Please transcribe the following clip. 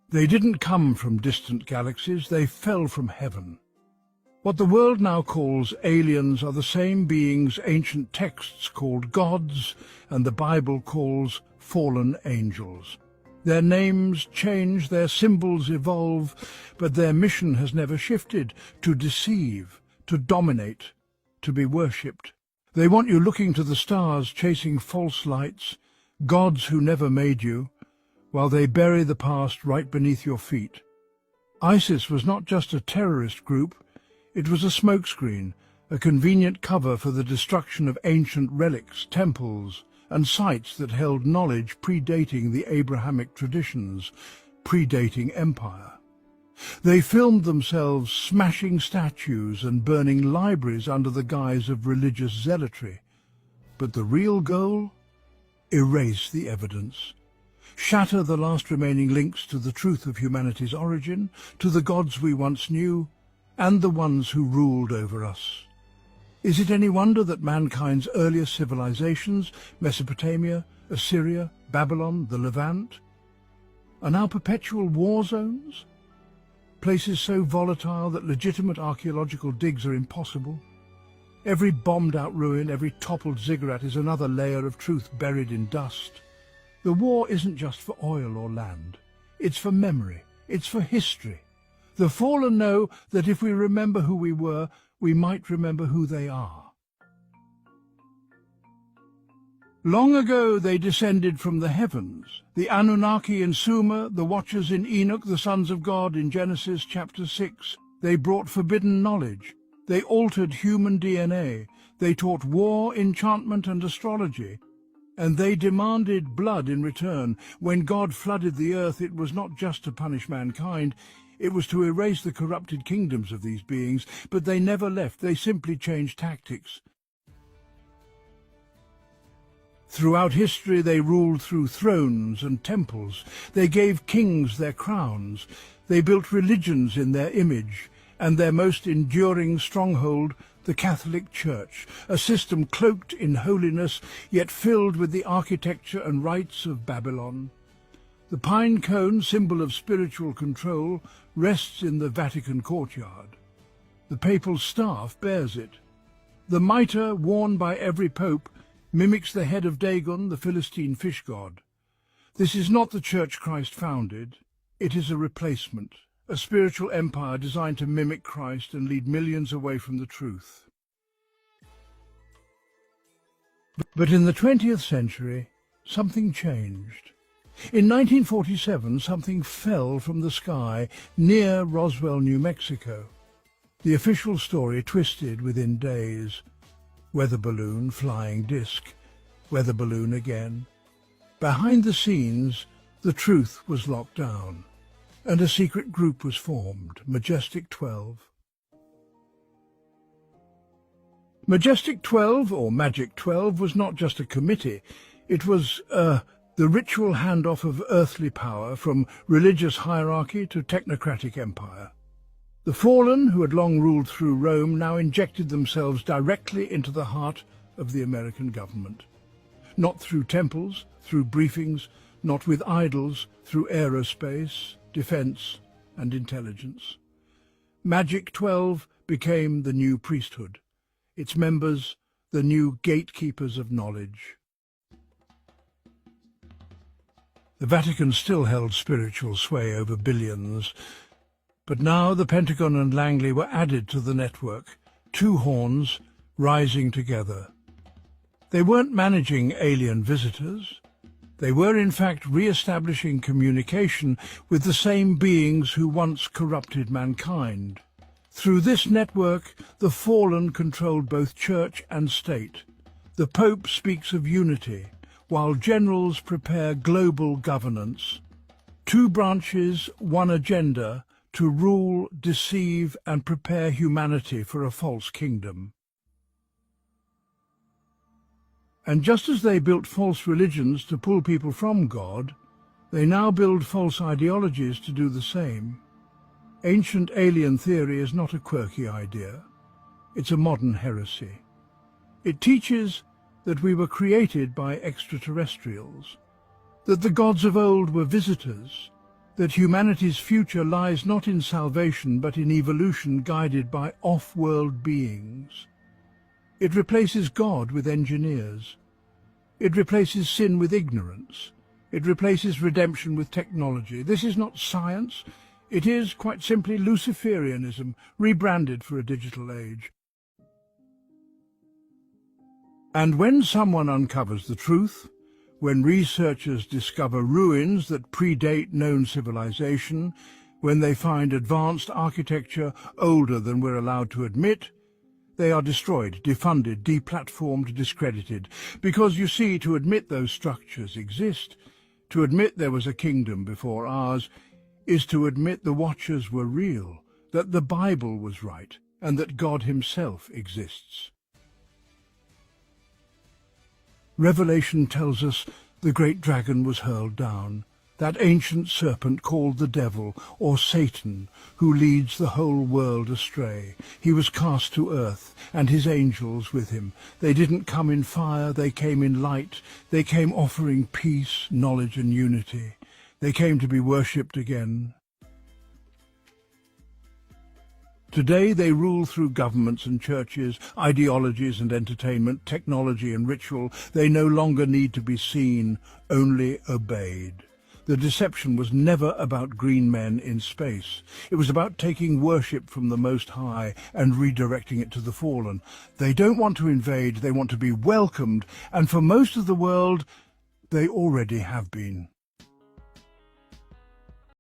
They didn't come from distant galaxies, they fell from heaven. What the world now calls aliens are the same beings ancient texts called gods and the Bible calls fallen angels. Their names change, their symbols evolve, but their mission has never shifted: to deceive, to dominate, to be worshipped. They want you looking to the stars, chasing false lights, gods who never made you, while they bury the past right beneath your feet. ISIS was not just a terrorist group, it was a smokescreen, a convenient cover for the destruction of ancient relics, temples, and sites that held knowledge predating the Abrahamic traditions, predating empire. They filmed themselves smashing statues and burning libraries under the guise of religious zealotry. But the real goal? Erase the evidence. Shatter the last remaining links to the truth of humanity's origin, to the gods we once knew, and the ones who ruled over us. Is it any wonder that mankind's earliest civilizations, Mesopotamia, Assyria, Babylon, the Levant, are now perpetual war zones? Places so volatile that legitimate archaeological digs are impossible. Every bombed-out ruin, every toppled ziggurat is another layer of truth buried in dust. The war isn't just for oil or land. It's for memory. It's for history. The fallen know that if we remember who we were, we might remember who they are. Long ago they descended from the heavens, the Anunnaki in Sumer, the Watchers in Enoch, the sons of God in Genesis chapter 6. They brought forbidden knowledge. They altered human DNA. They taught war, enchantment, and astrology. And they demanded blood in return. When God flooded the earth, it was not just to punish mankind, it was to erase the corrupted kingdoms of these beings. But they never left, they simply changed tactics. Throughout history they ruled through thrones and temples. They gave kings their crowns. They built religions in their image, and their most enduring stronghold, the Catholic Church, a system cloaked in holiness, yet filled with the architecture and rites of Babylon. The pine cone, symbol of spiritual control, rests in the Vatican courtyard. The papal staff bears it. The mitre, worn by every pope, mimics the head of Dagon, the Philistine fish god. This is not the church Christ founded. It is a replacement, a spiritual empire designed to mimic Christ and lead millions away from the truth. But in the 20th century, something changed. In 1947, something fell from the sky near Roswell, New Mexico. The official story twisted within days. Weather balloon, flying disc, weather balloon again. Behind the scenes, the truth was locked down, and a secret group was formed, Majestic 12. Majestic 12, or Magic 12, was not just a committee. It was the ritual handoff of earthly power from religious hierarchy to technocratic empire. The fallen, who had long ruled through Rome, now injected themselves directly into the heart of the American government. Not through temples, through briefings, not with idols, through aerospace, defense, and intelligence. Magic 12 became the new priesthood, its members the new gatekeepers of knowledge. The Vatican still held spiritual sway over billions, but now the Pentagon and Langley were added to the network, two horns rising together. They weren't managing alien visitors. They were in fact re-establishing communication with the same beings who once corrupted mankind. Through this network, the fallen controlled both church and state. The Pope speaks of unity, while generals prepare global governance. Two branches, one agenda, to rule, deceive, and prepare humanity for a false kingdom. And just as they built false religions to pull people from God, they now build false ideologies to do the same. Ancient alien theory is not a quirky idea. It's a modern heresy. It teaches that we were created by extraterrestrials, that the gods of old were visitors, that humanity's future lies not in salvation but in evolution guided by off-world beings. It replaces God with engineers. It replaces sin with ignorance. It replaces redemption with technology. This is not science. It is, quite simply, Luciferianism, rebranded for a digital age. And when someone uncovers the truth, when researchers discover ruins that predate known civilization, when they find advanced architecture older than we're allowed to admit, they are destroyed, defunded, deplatformed, discredited. Because, you see, to admit those structures exist, to admit there was a kingdom before ours, is to admit the Watchers were real, that the Bible was right, and that God himself exists. Revelation tells us the great dragon was hurled down, that ancient serpent called the devil, or Satan, who leads the whole world astray. He was cast to earth, and his angels with him. They didn't come in fire, they came in light. They came offering peace, knowledge and unity. They came to be worshipped again. Today they rule through governments and churches, ideologies and entertainment, technology and ritual. They no longer need to be seen, only obeyed. The deception was never about green men in space. It was about taking worship from the Most High and redirecting it to the fallen. They don't want to invade, they want to be welcomed, and for most of the world, they already have been.